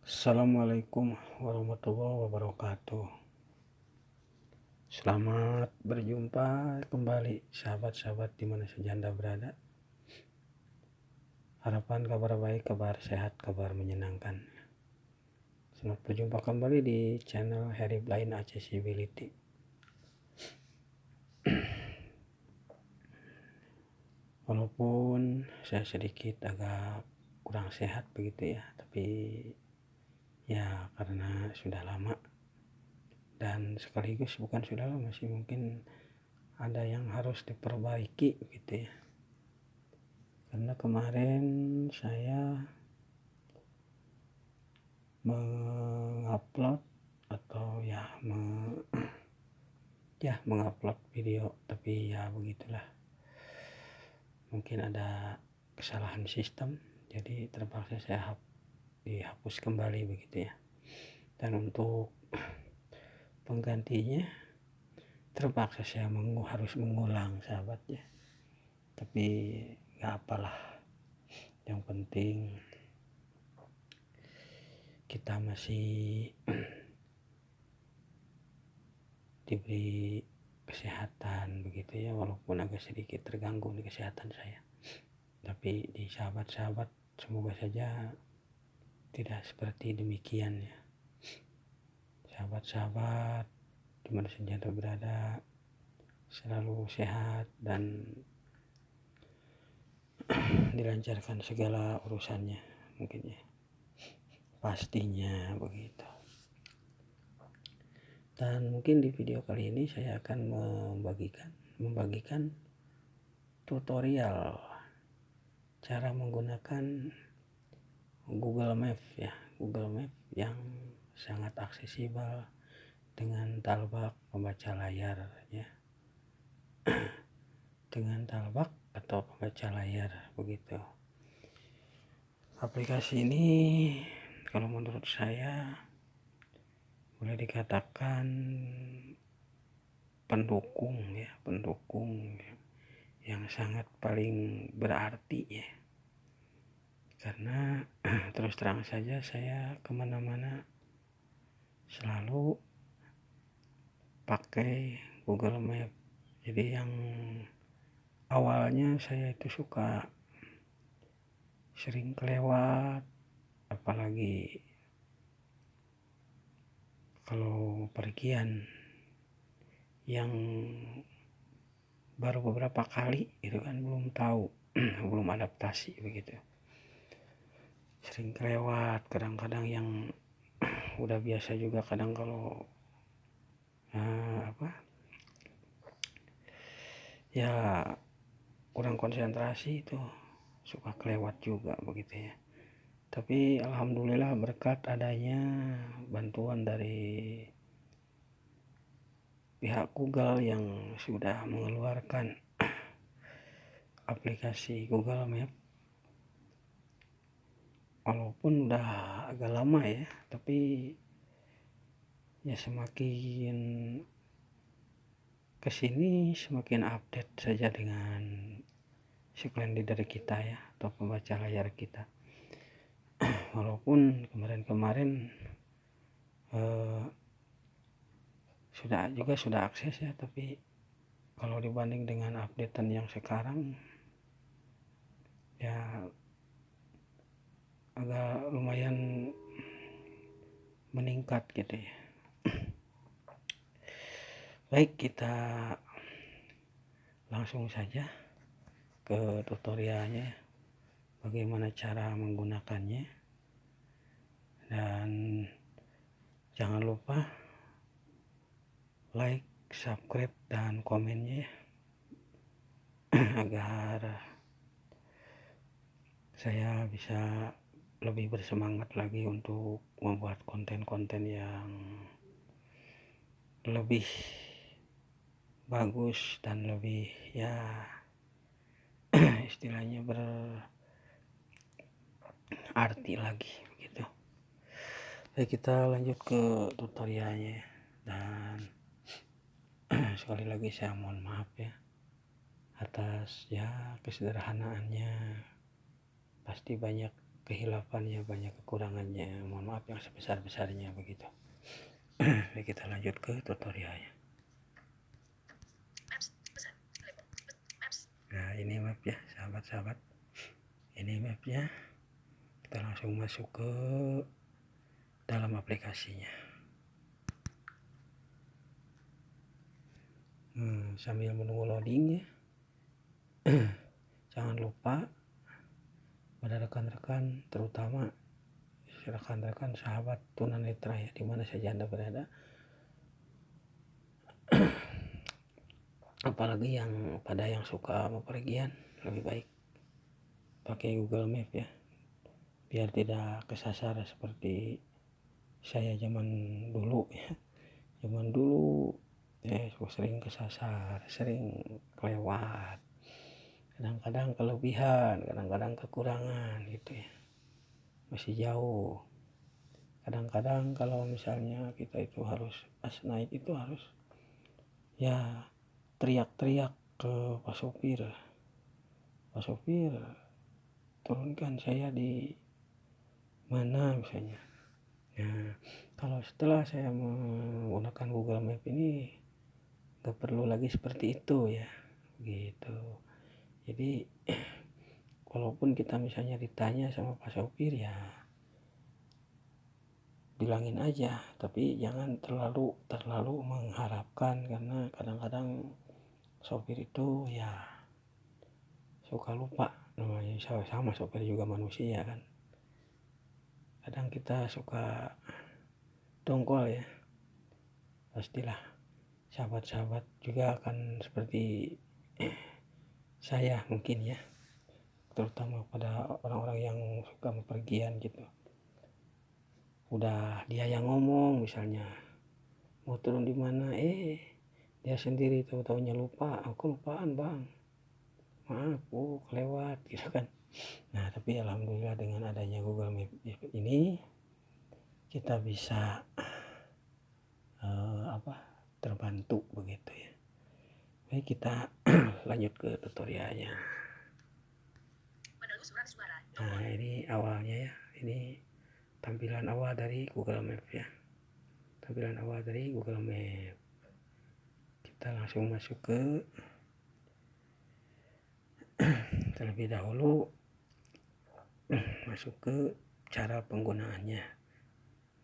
Assalamualaikum warahmatullahi wabarakatuh. Selamat berjumpa kembali sahabat-sahabat di mana saja Anda berada. Harapan kabar baik, kabar sehat, kabar menyenangkan. Selamat berjumpa kembali di channel Harry Blind Accessibility. Walaupun saya sedikit agak kurang sehat begitu ya, tapi ya karena sudah lama dan sekaligus bukan sudah lama sih, mungkin ada yang harus diperbaiki gitu ya. Karena kemarin saya mengupload atau mengupload video, tapi ya begitulah, mungkin ada kesalahan sistem, jadi terpaksa saya dihapus kembali begitu ya. Dan untuk penggantinya terpaksa saya harus mengulang sahabat ya, tapi nggak apalah, yang penting kita masih diberi kesehatan begitu ya, walaupun agak sedikit terganggu di kesehatan saya, tapi di sahabat-sahabat semoga saja tidak seperti demikian ya. Sahabat-sahabat dimana saja Anda berada selalu sehat dan dilancarkan segala urusannya mungkin ya, pastinya begitu. Dan mungkin di video kali ini saya akan membagikan tutorial cara menggunakan Google Maps ya, Google Maps yang sangat aksesibel dengan talbak pembaca layar ya, dengan talbak atau pembaca layar begitu. Aplikasi ini kalau menurut saya boleh dikatakan pendukung yang sangat paling berarti ya, karena terus terang saja saya kemana-mana selalu pakai Google Maps. Jadi yang awalnya saya itu suka sering kelewat, apalagi kalau pergian yang baru beberapa kali itu kan belum tahu belum adaptasi begitu, sering kelewat. Kadang-kadang yang udah biasa juga kadang kalau kurang konsentrasi itu suka kelewat juga begitu ya. Tapi alhamdulillah berkat adanya bantuan dari pihak Google yang sudah mengeluarkan aplikasi Google Maps, walaupun udah agak lama ya, tapi ya semakin kesini semakin update saja dengan screen reader kita ya, atau pembaca layar kita. Walaupun kemarin sudah akses ya, tapi kalau dibanding dengan updatean yang sekarang ya agak lumayan meningkat gitu ya. Baik, kita langsung saja ke tutorialnya, bagaimana cara menggunakannya. Dan jangan lupa like, subscribe, dan komennya ya, agar saya bisa lebih bersemangat lagi untuk membuat konten-konten yang lebih bagus dan lebih ya istilahnya berarti lagi gitu. Baik, kita lanjut ke tutorialnya. Dan sekali lagi saya mohon maaf ya atas ya kesederhanaannya, pasti banyak kehilafannya, banyak kekurangannya. Mohon maaf yang sebesar-besarnya begitu. Kita lanjut ke tutorialnya. Nah, ini map ya, sahabat-sahabat. Ini mapnya. Kita langsung masuk ke dalam aplikasinya. Sambil menunggu loading ya. Jangan lupa pada rekan-rekan, terutama rekan-rekan sahabat tunanetra ya, dimana saja Anda berada, apalagi yang suka bepergian, lebih baik pakai Google Map ya, biar tidak kesasar seperti saya zaman dulu ya. Zaman dulu sering kesasar, sering kelewat, kadang-kadang kelebihan, kadang-kadang kekurangan gitu ya, masih jauh. Kadang-kadang kalau misalnya kita itu harus pas naik itu harus ya teriak-teriak ke Pak Sopir, turunkan saya di mana misalnya. Nah, kalau setelah saya menggunakan Google Map ini gak perlu lagi seperti itu ya, gitu. Jadi walaupun kita misalnya ditanya sama Pak Sopir ya bilangin aja, tapi jangan terlalu mengharapkan, karena kadang-kadang sopir itu ya suka lupa namanya. Sama sopir juga manusia kan, kadang kita suka dongkol ya. Pastilah sahabat-sahabat juga akan seperti saya mungkin ya, terutama pada orang-orang yang suka bepergian gitu. Udah dia yang ngomong misalnya mau turun di mana, dia sendiri tahu-taunya lupa, aku lupaan bang, maaf aku kelewat gitu kan. Nah, tapi alhamdulillah dengan adanya Google Map ini kita bisa terbantu begitu ya. Baik, kita lanjut ke tutorialnya. Nah, ini awalnya ya, ini tampilan awal dari Google Map ya, tampilan awal dari Google Map. Kita langsung masuk ke terlebih dahulu masuk ke cara penggunaannya.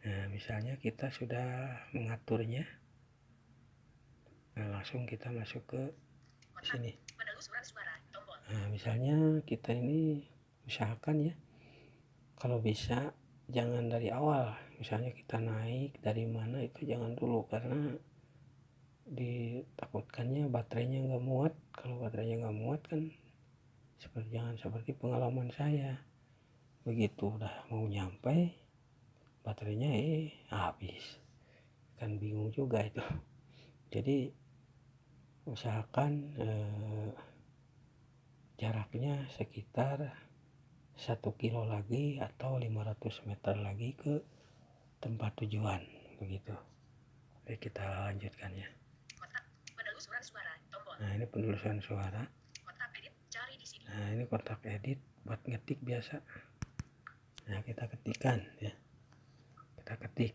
Nah, misalnya kita sudah mengaturnya, nah langsung kita masuk ke sini. Nah, misalnya kita ini usahakan ya, kalau bisa jangan dari awal. Misalnya kita naik dari mana itu jangan dulu, karena ditakutkannya baterainya nggak muat. Kalau baterainya nggak muat kan jangan seperti pengalaman saya, begitu udah mau nyampe baterainya habis, kan bingung juga itu. Jadi usahakan jaraknya sekitar 1 kilo lagi atau 500 meter lagi ke tempat tujuan begitu. Oke, kita lanjutkan ya. Nah, ini penelusuran suara. Nah, ini kotak edit buat ngetik biasa. Nah, kita ketikkan ya, kita ketik.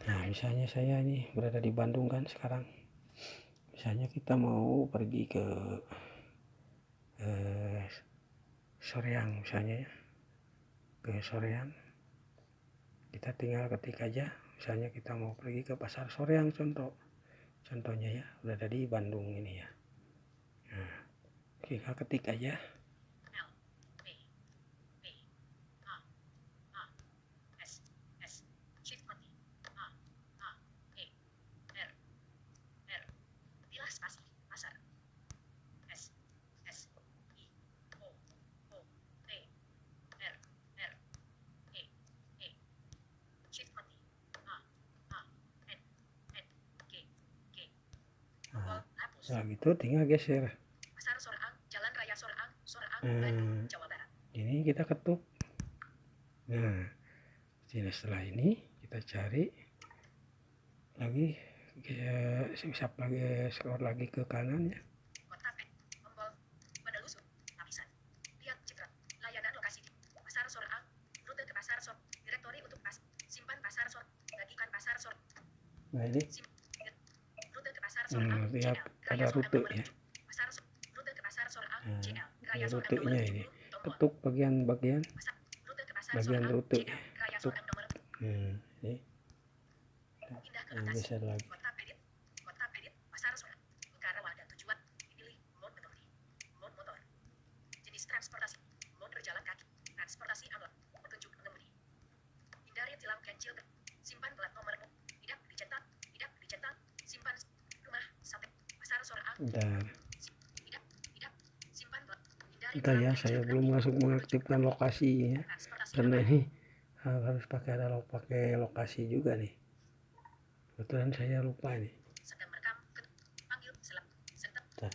Nah, misalnya saya ini berada di Bandung kan sekarang. Misalnya kita mau pergi ke Soreang misalnya ya, ke Soreang, kita tinggal ketik aja. Misalnya kita mau pergi ke pasar Soreang contohnya ya, udah ada di Bandung ini ya. Nah, kita ketik aja. Setelah gitu tinggal geser. Ini kita ketuk. Nah, setelah ini kita cari lagi, scroll lagi ke kanan ya. Rute ke pasar sort. Direktori untuk simpan pasar sort. Bagikan pasar sort. Nah ini Rute ke pasar sort A, lihat JL. ada Raya Sordang rute nomor ya. 7. Pasar sort. Rute ke pasar sort A, Nah, JL. ini Raya Sordang nomor rutenya 70. ini. Tombol. Ketuk bagian Rute ke pasar sort A, rute JL. Raya ketuk. Sordang nomor. Ini Pindah ke atas. geser lagi. Kota Pedit. Kota Pedit. Pasar sort A. Karawang dan tujuan. Pilih mode mengemudi. Mode motor. Jenis transportasi. Mode berjalan kaki. Transportasi alat. Petunjuk mengemudi. Hindari tilang ganjil. Simpan plat nomor. Tidak dicetak. Tidak dicetak. Simpan rumah sate. Pasar sort A. Bentar. Tidak. Tidak. Simpan plat. Hindari Bentar ya, saya belum langsung mengaktifkan lokasi ya. Karena ini harus pakai lokasi juga nih. Kebetulan saya lupa nih. Sedang merekam. Panggil. Bentar.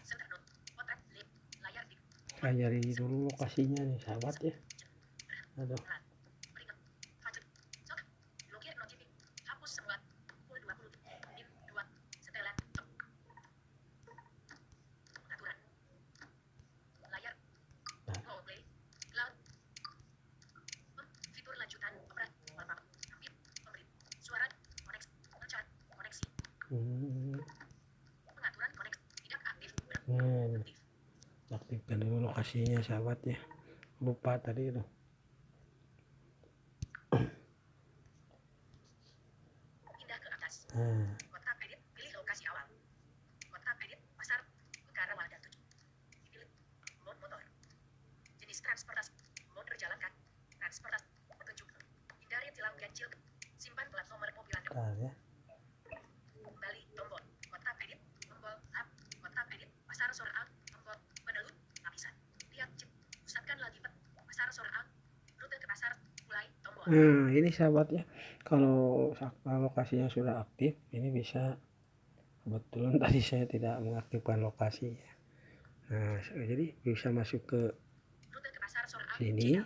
Potret. Layar di. Saya nyari dulu lokasinya nih sahabat ya. Aduh. Blokir notifikasi. Hapus semua. Pukul 20. Min 2. Setelan. Pengaturan. Layar. Go play. Cloud. Fitur lanjutan. Operat. Wallpaper. Ambil. Pemberi. Suara. Koneksi. Ngecat. Koneksi. Pengaturan koneksi. Tidak aktif. Aktif. Aktifkan dulu lokasinya sahabat ya. Lupa tadi itu. Pindah ke atas. Nah, Kota Pedit. Pilih lokasi awal. Kota Pedit. Pasar. Karawang dan 7. Pilih. Mode motor. Jenis transportasi. Mode berjalan kaki. Transportasi. Petunjuk. Hindari tilang ganjil. Simpan plat nomor mobil Anda. bentar ya. Kembali. Tombol. Kota Pedit. Tombol. Tab. Kota Pedit. Pasar sore A. Tombol. Penelut. Lapisan. Lihat chip. Pusatkan lagi pet. Pasar sore A. Rute ke pasar. Mulai. Tombol. Nah, ini sahabat ya. Kalau lokasinya sudah aktif, ini bisa. Kebetulan tadi saya tidak mengaktifkan lokasi ya. Nah, jadi bisa masuk ke sini,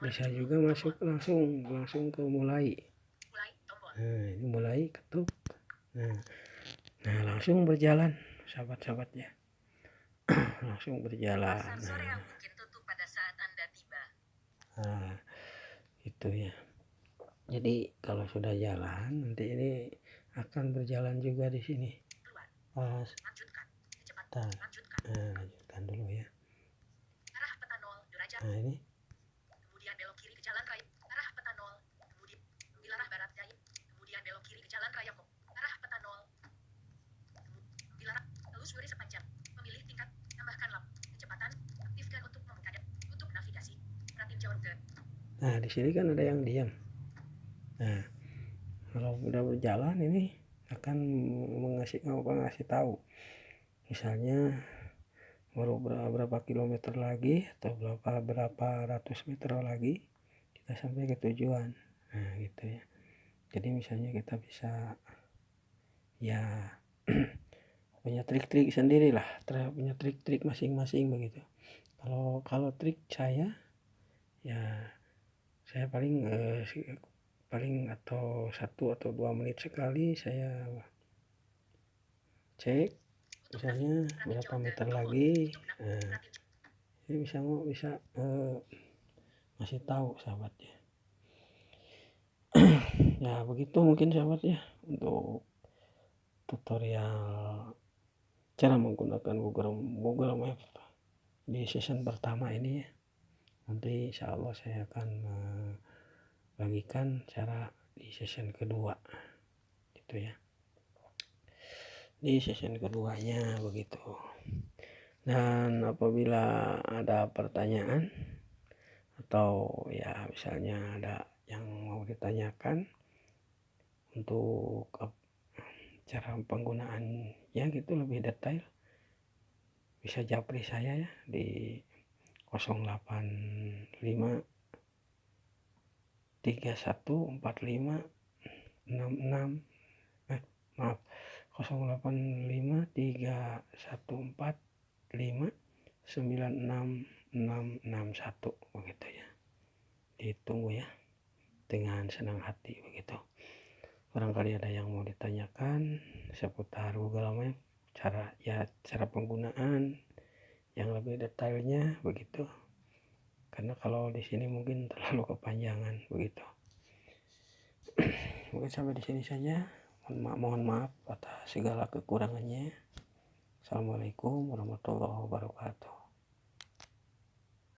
bisa juga masuk langsung ke mulai. Nah, ini mulai ketuk. Nah langsung berjalan sahabat-sahabat ya. Langsung berjalan. Pasar yang mungkin tutup pada saat Anda tiba. Nah, itu ya. Jadi kalau sudah jalan, nanti ini akan berjalan juga di sini. Pas. Lanjutkan. Nah, lanjutkan dulu ya. Arah peta 0 derajat. Nah ini. Kemudian belok kiri ke jalan raya. Arah peta 0. Kemudian ambil arah barat daya. Kemudian belok kiri ke jalan raya. Arah peta 0. Ambil arah telusuri sepanjang. Memilih tingkat. Tambahkan lampu kecepatan. Aktifkan untuk membuka untuk navigasi. Perhatiin jauh ke. Nah di sini kan ada yang diam. Nah kalau udah berjalan ini akan mengasih tahu. Misalnya baru berapa kilometer lagi atau berapa ratus meter lagi kita sampai ke tujuan. Nah gitu ya. Jadi misalnya kita bisa ya punya trik-trik sendiri lah, punya trik-trik masing-masing begitu. Kalau trik saya ya saya paling atau 1 atau 2 menit sekali saya cek misalnya berapa meter lagi. Nah ini bisa masih tahu sahabat ya. Ya begitu mungkin sahabat ya untuk tutorial cara menggunakan Google Map di season pertama ini ya. Nanti insya Allah saya akan bagikan cara di season kedua gitu ya. Di season keduanya begitu. Dan apabila ada pertanyaan atau ya misalnya ada yang mau ditanyakan untuk cara penggunaannya gitu lebih detail, bisa japri saya ya di 085 3145 66 maaf 085 3145 96661 begitu ya. Ditunggu ya dengan senang hati begitu. Barangkali ada yang mau ditanyakan seputar Google Map, cara penggunaan yang lebih detailnya begitu. karena kalau di sini mungkin terlalu kepanjangan begitu. Mungkin sampai di sini saja. Mohon maaf atas segala kekurangannya. Assalamualaikum warahmatullahi wabarakatuh.